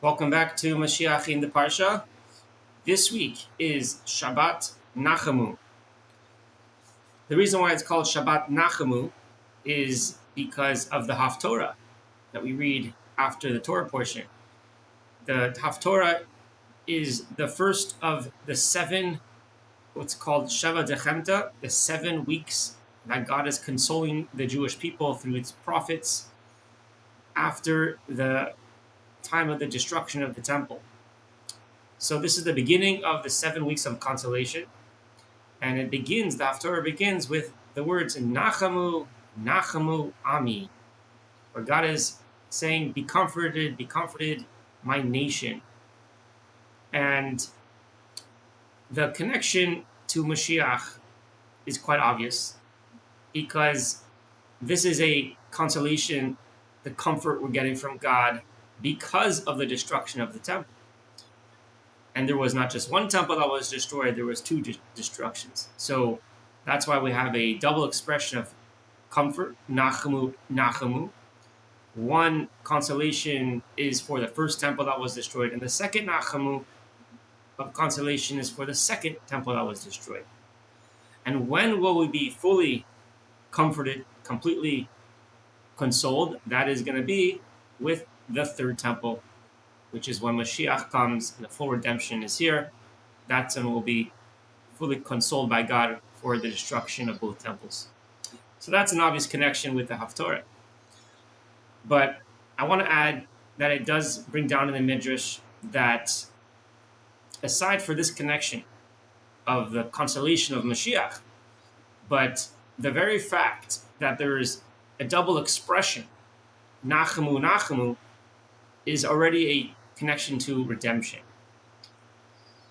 Welcome back to Moshiach in the Parsha. This week is Shabbat Nachamu. The reason why it's called Shabbat Nachamu is because of the Haftarah that we read after the Torah portion. The Haftarah is the first of the seven, what's called Shabbat Nachamu, the 7 weeks that God is consoling the Jewish people through its prophets after the time of the destruction of the temple. So this is the beginning of the 7 weeks of consolation. And the Haftarah begins with the words Nachamu, Nachamu Ami, where God is saying, be comforted, my nation. And the connection to Moshiach is quite obvious because this is a consolation, the comfort we're getting from God because of the destruction of the temple. And there was not just one temple that was destroyed, there was 2 destructions. So that's why we have a double expression of comfort, Nachamu, Nachamu. One consolation is for the first temple that was destroyed, and the second Nachamu of consolation is for the second temple that was destroyed. And when will we be fully comforted, completely consoled? That is going to be with the third temple, which is when Moshiach comes and the full redemption is here. That's when we'll be fully consoled by God for the destruction of both temples. So that's an obvious connection with the Haftarah. But I want to add that it does bring down in the Midrash that aside for this connection of the consolation of Mashiach, but the very fact that there is a double expression, Nachamu, Nachamu, is already a connection to redemption.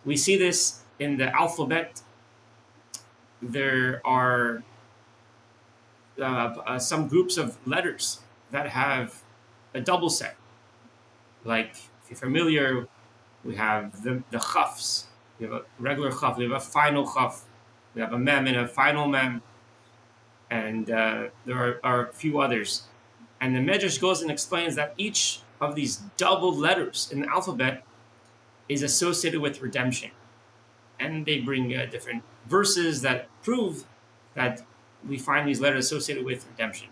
We see this in the alphabet. There are some groups of letters that have a double set. Like, if you're familiar, we have the chafs. We have a regular chaf. We have a final chaf. We have a mem and a final mem. And there are a few others. And the Medrash goes and explains that each of these double letters in the alphabet is associated with redemption. And they bring different verses that prove that we find these letters associated with redemption.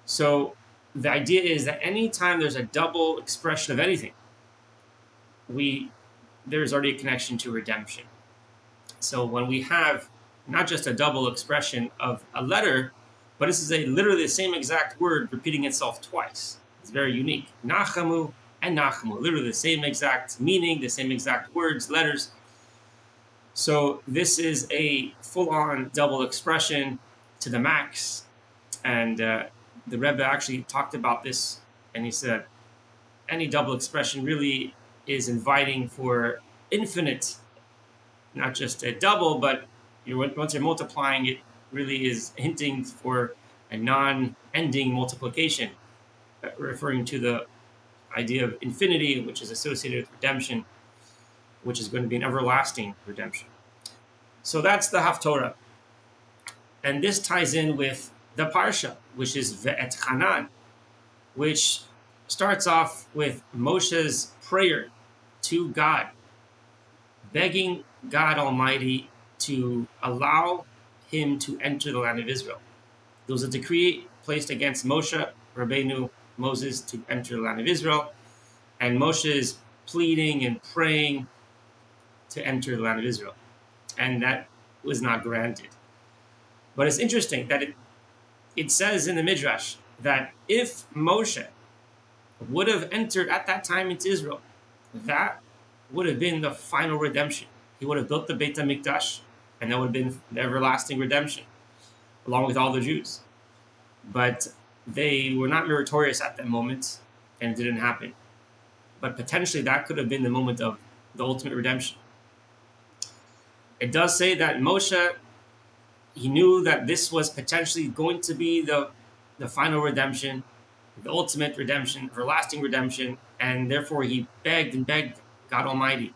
So the idea is that anytime there's a double expression of anything, there's already a connection to redemption. So when we have not just a double expression of a letter, but this is literally the same exact word repeating itself twice. It's very unique. Nachamu and Nachamu, literally the same exact meaning, the same exact words, letters. So this is a full-on double expression to the max. And the Rebbe actually talked about this, and he said, any double expression really is inviting for infinite, not just a double, but once you're multiplying, it really is hinting for a non-ending multiplication, referring to the idea of infinity, which is associated with redemption, which is going to be an everlasting redemption. So that's the Haftarah. And this ties in with the Parsha, which is Ve'et Hanan, which starts off with Moshe's prayer to God, begging God Almighty to allow him to enter the land of Israel. There was a decree placed against Moshe Rabbeinu, Moses, to enter the land of Israel, and Moshe is pleading and praying to enter the land of Israel, and that was not granted. But it's interesting that it says in the Midrash that if Moshe would have entered at that time into Israel, that would have been the final redemption. He would have built the Beit HaMikdash, and that would have been the everlasting redemption, along with all the Jews. But they were not meritorious at that moment, and it didn't happen. But potentially that could have been the moment of the ultimate redemption. It does say that Moshe, he knew that this was potentially going to be the final redemption, the ultimate redemption, everlasting redemption, and therefore he begged and begged God Almighty.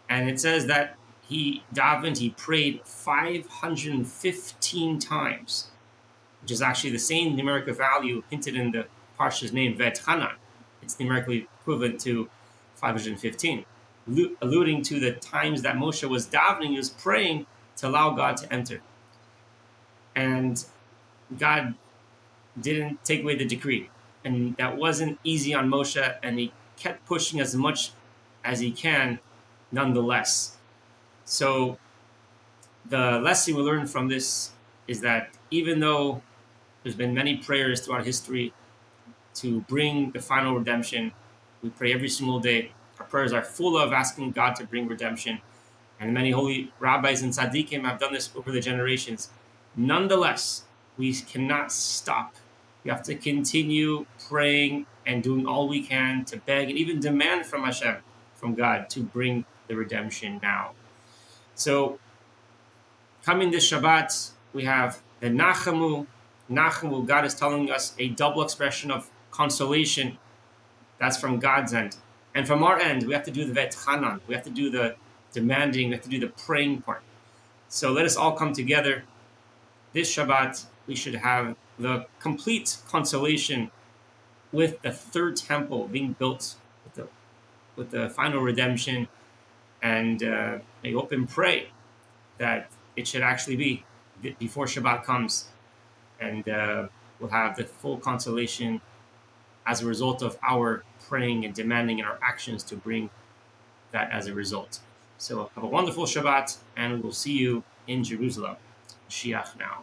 And it says that he davened, he prayed 515 times, which is actually the same numeric value hinted in the Parsha's name, Ve'et Hanan. It's numerically equivalent to 515, alluding to the times that Moshe was davening, he was praying to allow God to enter. And God didn't take away the decree. And that wasn't easy on Moshe, and he kept pushing as much as he can nonetheless. So the lesson we learn from this is that even though there's been many prayers throughout history to bring the final redemption, we pray every single day. Our prayers are full of asking God to bring redemption. And many holy rabbis and tzaddikim have done this over the generations. Nonetheless, we cannot stop. We have to continue praying and doing all we can to beg and even demand from Hashem, from God, to bring the redemption now. So, coming this Shabbat, we have the Nachamu. Nachamu, God is telling us a double expression of consolation. That's from God's end. And from our end, we have to do the Vetchanan. We have to do the demanding. We have to do the praying part. So let us all come together. This Shabbat, we should have the complete consolation with the third temple being built, with the final redemption. And may hope and pray that it should actually be before Shabbat comes. And we'll have the full consolation as a result of our praying and demanding and our actions to bring that as a result. So have a wonderful Shabbat, and we will see you in Jerusalem. Moshiach now.